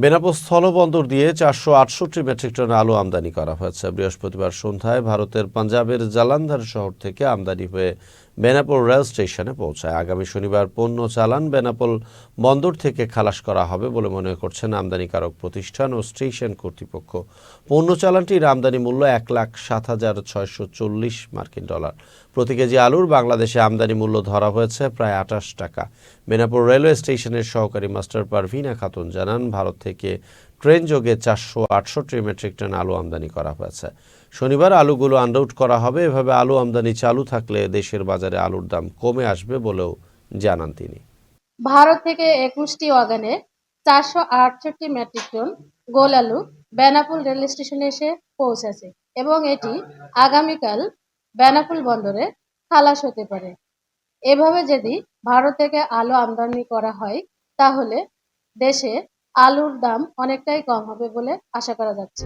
বেনাপোল স্থলবন্দর দিয়ে 468 metric ton আলু আমদানি করা হয়েছে। বৃহস্পতিবার সন্ধ্যায় ভারতের পাঞ্জাবের জালান্ধার শহর থেকে আমদানি হয়ে বেনাপোল রেল স্টেশনে পৌঁছায়। আগামী শনিবার পণ্য চালান বেনাপোল বন্দর থেকে খালাস করা হবে বলে মনে করছেন আমদানিকারক প্রতিষ্ঠান ও স্টেশন কর্তৃপক্ষ। পণ্য চালানটির আমদানি মূল্য $1,07,440 প্রতি কেজি আলুর বাংলাদেশে আমদানি মূল্য ধরা হয়েছে প্রায় 28 টাকা। বেনাপোল রেলওয়ে স্টেশনের সহকারী মাস্টার পারভিনা খাতুন জানান, ভারত থেকে ট্রেন যোগে 468 মেট্রিক টন আলু আমদানি করা হয়েছে। শনিবার আলুগুলো আনলোড করা হবে। এভাবে আলু আমদানি চালু থাকলে দেশের বাজারে আলুর দাম কমে আসবে বলেও জানান তিনি। ভারত থেকে 21টি ওয়াগনে 468 মেট্রিক টন গোল আলু বেনাপোল রেল স্টেশনে এসে পৌঁছেছে এবং এটি আগামীকাল বেনাপোল বন্দরে খালাস হতে পারে। এভাবে যদি ভারত থেকে আলু আমদানি করা হয় তাহলে দেশে আলুর দাম অনেকটাই কম হবে বলে আশা করা যাচ্ছে।